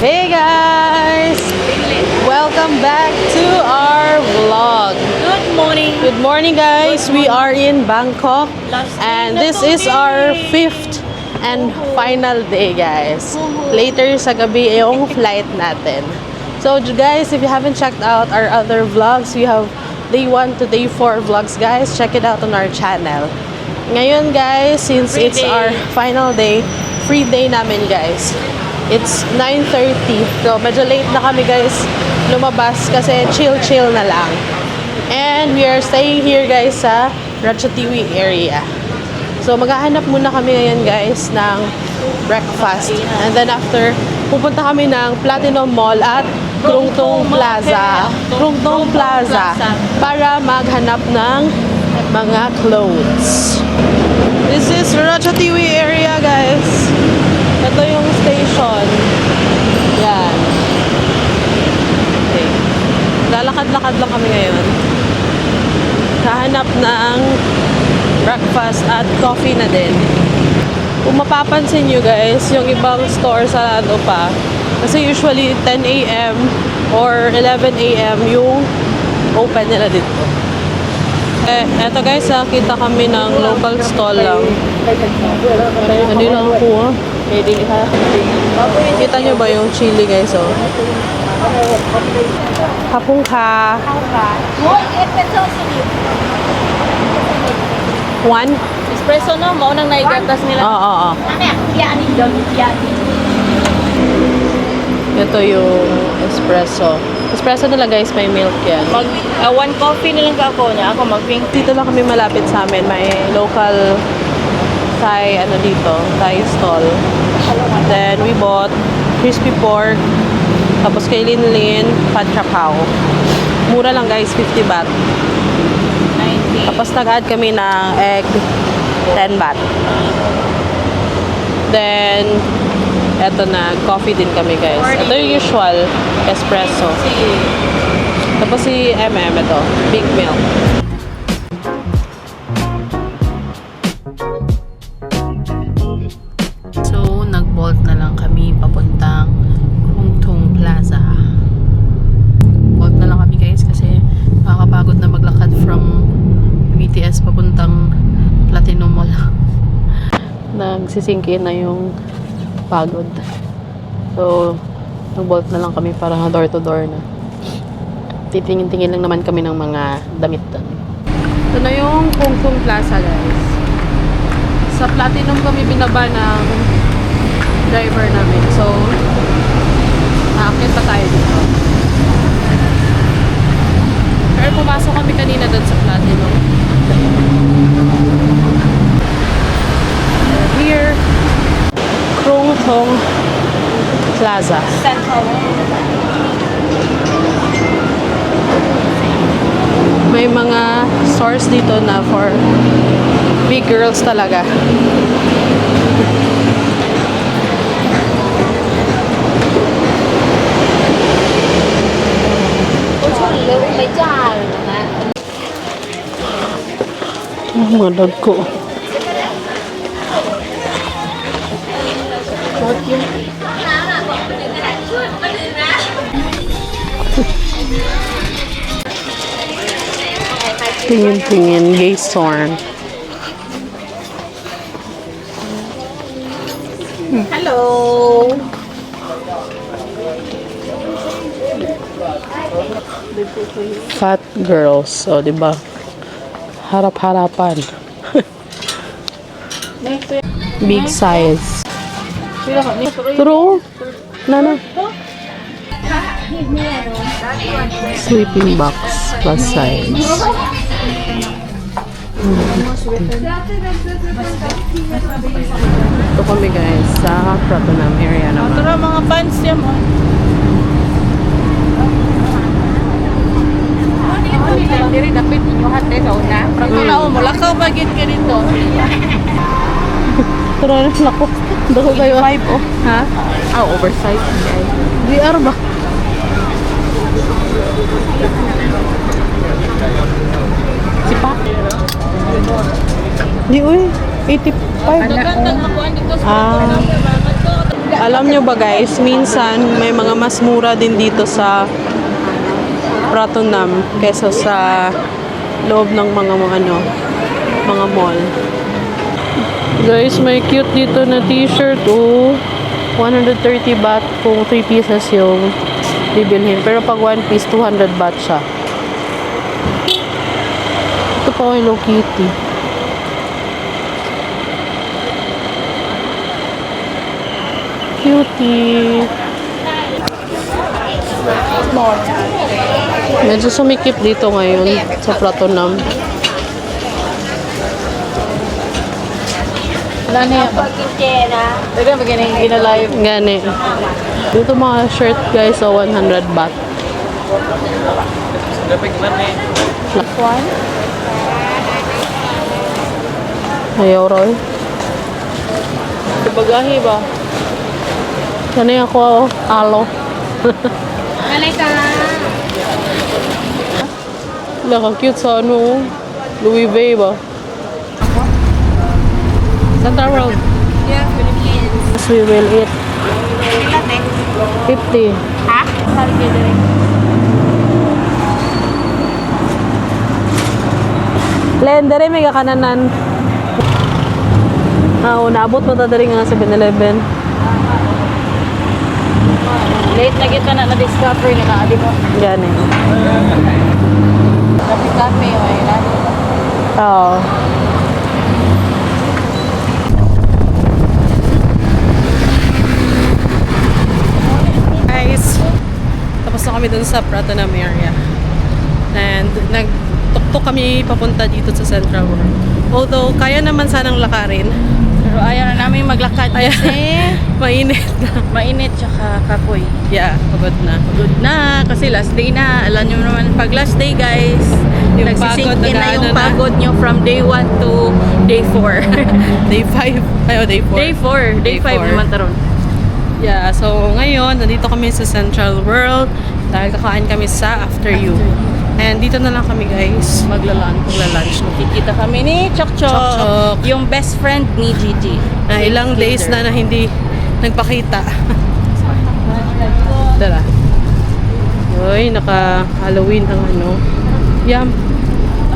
Hey guys! Welcome back to our vlog. Good morning. Good morning guys! We are in Bangkok and this is our 5th and final day guys. Later sa gabi yung flight natin. So guys, if you haven't checked out our other vlogs, we have day 1 to day 4 vlogs guys. Check it out on our channel. Ngayon guys, since it's our final day, free day namin guys. It's 9:30. So, medyo late na kami guys lumabas kasi chill-chill na lang. And we are staying here guys sa Ratchathewi area. So, maghahanap muna kami ngayon guys ng breakfast. And then after, pupunta kami ng Platinum Mall at Krungthong Plaza. Krungthong Plaza para maghanap ng mga clothes. This is Ratchathewi area guys. Ito yung station. Yan. Okay. Lalakad-lakad lang kami ngayon. Hahanap ng breakfast at coffee na din. Kung mapapansin nyo guys, yung ibang store sa ano pa, kasi usually 10 a.m. or 11 a.m. yung open nila dito. Eto guys, nakita kami ng local stall lang. Ano lang ako ha? Kita nyo ba yung chili guys oh? Hapong ka. One? Espresso no? Maunang naigatas nila. Oo. Ito yung espresso. Espresso nila guys, may milk yan. One coffee na lang ka ako niya. Ako mag-pink. Dito lang kami malapit sa amin. May local Thai, Thai stall. Then we bought crispy pork. Tapos kay Linlin, pad chapaw. Mura lang guys, 50 baht. 90. Tapos nag-add kami ng egg, 10 baht. Then, eto na, coffee din kami guys. Ito yung usual, espresso. Tapos si ito, big milk. So, nag-bolt na lang kami papuntang Krungthong Plaza. Bolt na lang kami guys kasi nakakapagod na maglakad from BTS papuntang Platinum Mall. Nagsisink in na yung pagod. So, nag-bolt na lang kami para door to door na. Titingin-tingin lang naman kami ng mga damit doon. Ito na yung Krungthong Plaza guys. Sa Platinum kami binaba ng driver namin. So, aakyat pa tayo dito. Pero pumasok kami kanina doon sa Platinum. Here, Krungthong Plaza. May mga stores dito na for big girls talaga. Mga dog ko. Tingin-tingin, gay storm. Hello. Fat girls. O, diba? Harap-harapan. Big size. True. Nana. Sleeping box plus size. Ito kami guys sa Pratunam area naman. Ito mga pants niya mo. Diri dapat ninyo hati sa una. Pratuna mo, lakaw bagit ka dito. Pero ano lako? Dako kayo. 5 oh. Ha? Oversize. VR ba? Sipa. Di uy, 85. Ganda-ganda ang kuan dito sa Ah. Alam nyo ba guys, minsan may mga mas mura din dito sa Pratunam kesa sa loob ng mga mga mall. Guys, may cute dito na t-shirt, oh. 130 baht kung 3 pieces yung bibilhin. Pero pag 1 piece, 200 baht siya. Ito pa Hello Kitty. Cutie. Medyo sumikip dito ngayon sa Pratunam. Wala na yan. Dagan beginning ginalive. Gani. Dito mga shirt guys, so 100 baht. One. Ayaw Roy. Bagahe ba? Gani ako, alo. Malay ka. Nakakute sa Louis V ba? Central Road. Yeah, Philippines. Yes, we will eat. 50. Ha? Sorry, Dedere. Len, dere may kakananan. Naabot mo ta dere nga 7-Eleven. Late na kita na na-discover ni Kaadi mo. Gani. Kape, oy. Oo. Guys, tapos na kami dun sa Pratunam area. And nagtuktok kami papunta dito sa Central World. Although, kaya naman sanang lakarin. Pero ayaw na namin maglakad kasi Mainit na. mainit tsaka kapoy. Yeah, pagod na. Good na, kasi last day na. Alam nyo naman, pag last day guys, Yung nagsisink pagod, in na nag-ano yung na. pagod nyo from day 1 to day 4. Day 5. Ayo, day 4. Day 4. Day 5 4. naman taron. Yeah, so ngayon, nandito kami sa Central World dahil kakain kami sa After You. And dito na lang kami guys. Magla-lunch. Kikita kami ni Chok Chok, Chok. yung best friend ni Gigi. Na ilang days na hindi nagpakita. Tara. Uy, naka-Halloween ang Yum.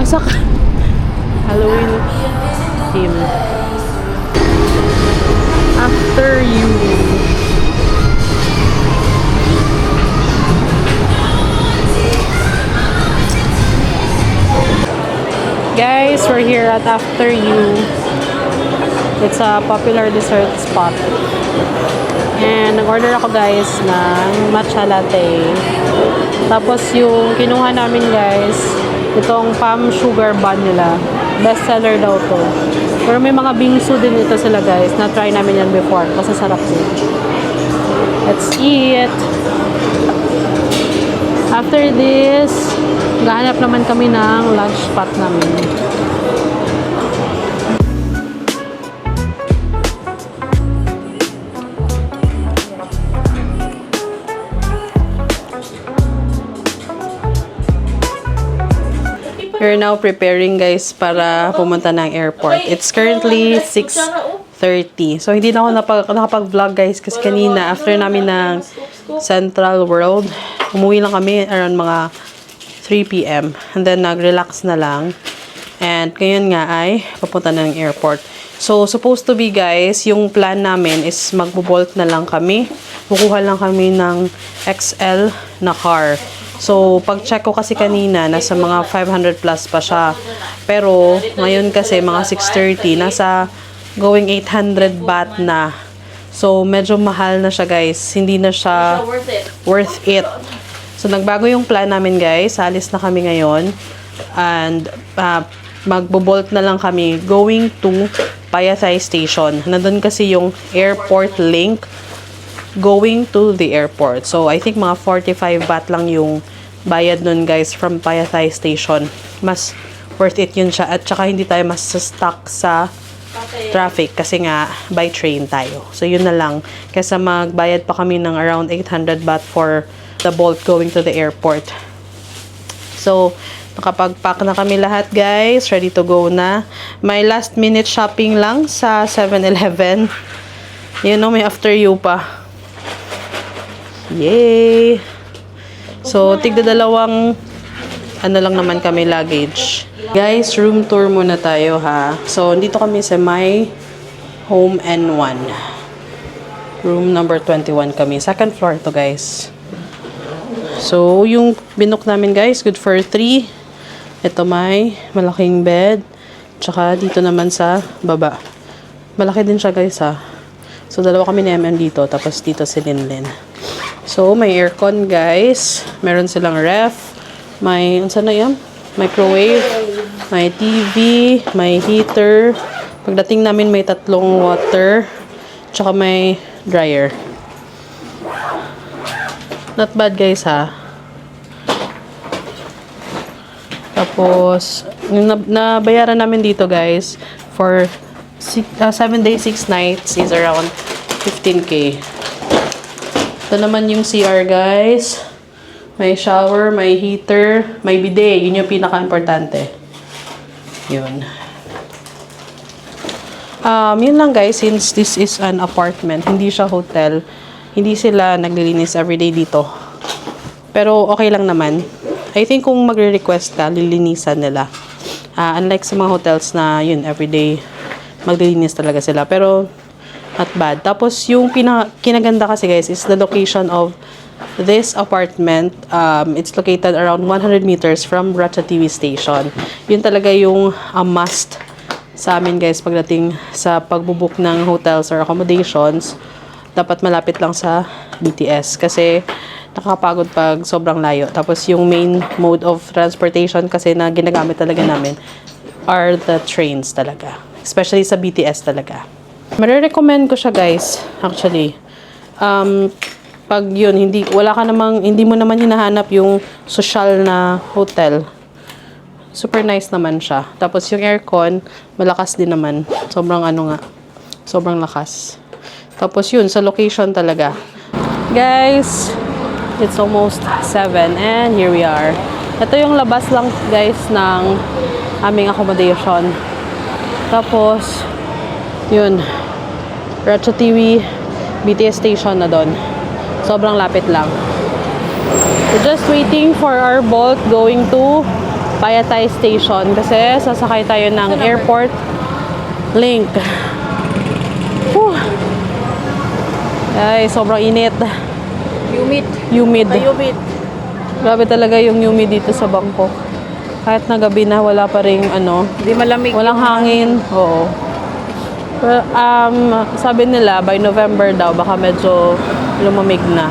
Asa ka? Halloween theme. After You. Guys, we're here at After You. It's a popular dessert spot. And nag-order ako guys ng matcha latte. Tapos yung kinuha namin guys, itong palm sugar bun nila. Best seller daw to. Pero may mga bingsu din ito sila guys. Na-try namin yan before. Kasi sarap din. Let's eat! After this, gahanap naman kami ng lunch spot namin. We're now preparing guys para pumunta ng airport. It's currently 6:30. So hindi na ako nakapag-vlog guys kasi kanina after namin ng Central World, umuwi lang kami around mga 3 p.m. And then nag-relax na lang. And ngayon nga ay papunta na ng airport. So supposed to be guys, yung plan namin is magbo-bolt na lang kami. Kukuha lang kami ng XL na car. So, pag-check ko kasi kanina, nasa mga 500 plus pa siya. Pero, ngayon kasi, mga 6:30, nasa going 800 baht na. So, medyo mahal na siya, guys. Hindi na siya worth it. So, nagbago yung plan namin, guys. Alis na kami ngayon. And, magbo-bolt na lang kami going to Payathay Station. Nandun kasi yung airport link going to the airport. So, I think mga 45 baht lang yung bayad nun guys from Payathay Station. Mas worth it yun siya. At saka hindi tayo mas stuck sa traffic kasi nga by train tayo. So, yun na lang. Kesa magbayad pa kami ng around 800 baht for the Bolt going to the airport. So, nakapag-pack na kami lahat guys. Ready to go na. May last minute shopping lang sa 7-Eleven. You know, may After You pa. Yay! So, tigda dalawang ano lang naman kami luggage. Guys, room tour muna tayo ha. So, dito kami sa my home N1. Room number 21 kami. Second floor to guys. So, yung binook namin guys, good for 3. Ito may malaking bed. Tsaka dito naman sa baba. Malaki din siya guys ha. So, dalawa kami ni MM dito. Tapos dito si Linlin. So, may aircon guys. Meron silang ref. May, saan na yan? Microwave. May TV. May heater. Pagdating namin may 3 water. Tsaka may dryer. Not bad guys ha. Tapos, yung nabayaran namin dito guys for 7 days, 6 nights is around 15K. Ito naman yung CR guys. May shower, may heater, may bidet. Yun yung pinaka-importante. Yun. Yun lang guys, since this is an apartment, hindi siya hotel, hindi sila naglilinis everyday dito. Pero okay lang naman. I think kung magre-request ka, lilinisan nila. Unlike sa mga hotels na yun, everyday maglilinis talaga sila. Pero not bad. Tapos yung kinaganda kasi guys is the location of this apartment. It's located around 100 meters from Ratcha TV station. Yun talaga yung must sa amin guys pagdating sa pagbubook ng hotels or accommodations. Dapat malapit lang sa BTS kasi nakakapagod pag sobrang layo. Tapos yung main mode of transportation kasi na ginagamit talaga namin are the trains talaga. Especially sa BTS talaga. Marirecommend ko siya guys, actually. Pag yun, hindi mo naman hinahanap yung social na hotel. Super nice naman siya. Tapos yung aircon, malakas din naman. Sobrang sobrang lakas. Tapos yun, sa location talaga. Guys, it's almost 7 and here we are. Ito yung labas lang guys ng aming accommodation. Tapos, yun, Ratcha TV, BTS station na doon. Sobrang lapit lang. We're just waiting for our boat going to Payatay Station kasi sasakay tayo ng airport link. Whew. Ay, sobrang init. Humid. Humid. Humid. Grabe talaga yung humid dito sa Bangkok. Kahit na gabi na, wala pa ring Hindi malamig. walang hangin. Oo. Well, sabi nila, by November daw, baka medyo lumamig na.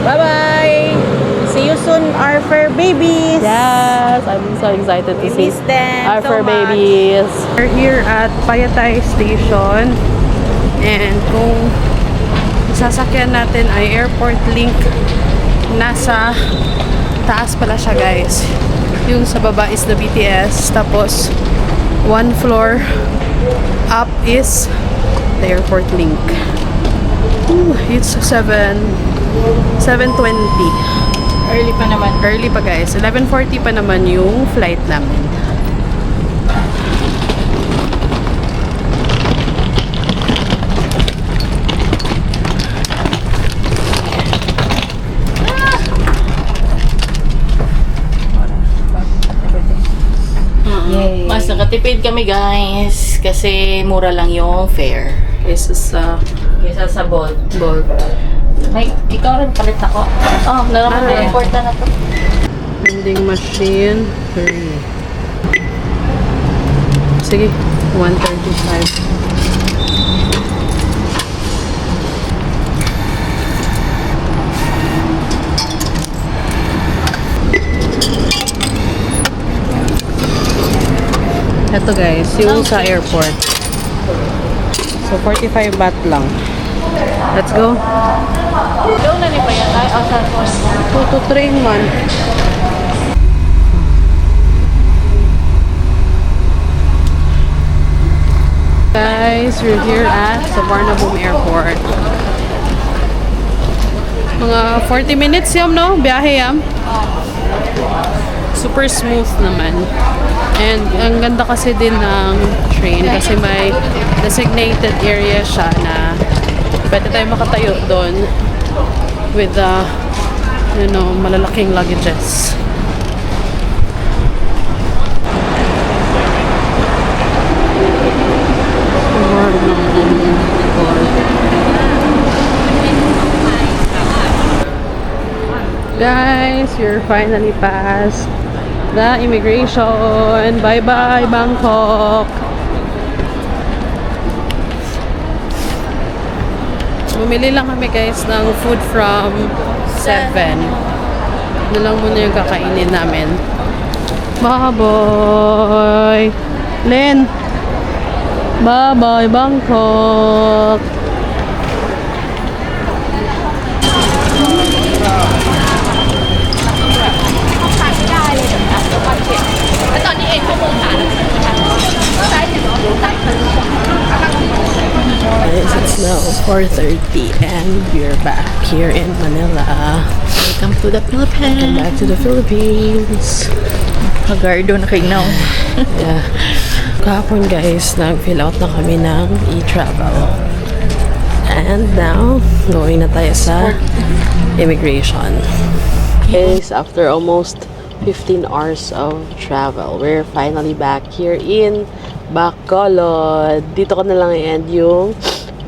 Bye-bye! See you soon, our fur babies! Yes! I'm so excited to see miss them our so fur much. babies. We're here at Payatay Station. And kung sasakyan natin ay airport link, nasa taas pala siya guys. Yung sa baba is the BTS. Tapos, 1 floor up is the airport link. Ooh, it's 7:20. Early pa naman. Early pa guys. 11:40 pa naman yung flight namin. Mas nakatipid kami guys kasi mura lang yung fare. Kaysa sa Kesa sa Bolt. Bolt. May, ikaw rin palit ako. Oh, nalaman na important na to. Vending machine. 3. Sige, 135. Ito guys, yung sa airport. So, 45 baht lang. Let's go. Doon na ni pa yan. Ay, sa 2 to 3 man. Guys, we're here at Suvarnabhumi Airport. Mga 40 minutes yam, no? Biyahe yam. Super smooth naman. And ang ganda kasi din ng train kasi may designated area siya na pwede tayo makatayo doon. with the, malalaking luggages. Guys, you're finally past the immigration. Bye-bye, Bangkok! Bumili lang kami guys ng food from 7. Ano lang muna yung kakainin namin. Bye-bye! Len! Bye-bye, Bangkok! Guys, it's now 4:30 and we're back here in Manila. Welcome to the Philippines. Welcome back to the Philippines. Pagardo na kayo now. Yeah. Kahapon guys, nag-fill out na kami ng e-travel. And now, going na tayo sa immigration. Guys, after almost 15 hours of travel, we're finally back here in Bacolod. Dito ko na lang i-end yung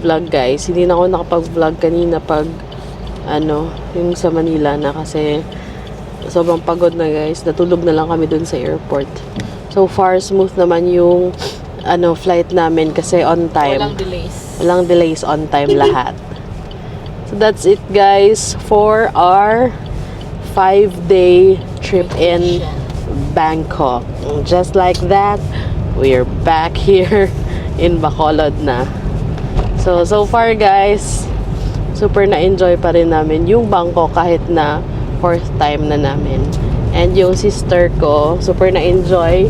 vlog guys. Hindi na ako nakapag-vlog kanina pag yung sa Manila na kasi sobrang pagod na guys. Natulog na lang kami dun sa airport. So far, smooth naman yung flight namin kasi on time. Walang delays. Walang delays, on time lahat. So that's it guys for our 5-day trip in Bangkok. Just like that, we're back here in Bacolod na. So far guys, super na-enjoy pa rin namin yung Bangkok kahit na 4th time na namin. And yung sister ko, super na-enjoy.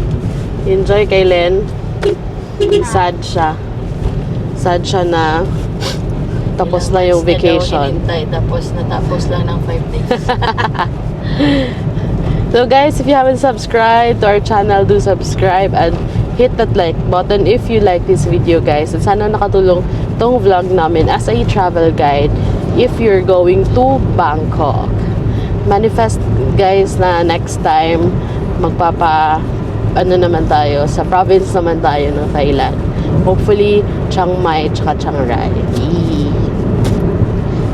Enjoy kay Len. Sad siya. Sad siya na tapos na yung vacation. Tapos natapos lang ng 5 days. So guys, if you haven't subscribed to our channel, do subscribe and hit that like button if you like this video guys. At sana nakatulong tong vlog namin as a travel guide if you're going to Bangkok. Manifest guys na next time naman tayo, sa province naman tayo ng Thailand. Hopefully, Chiang Mai tsaka Chiang Rai.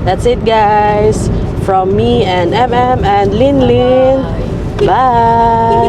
That's it guys. From me and MM and Lin Lin. Bye!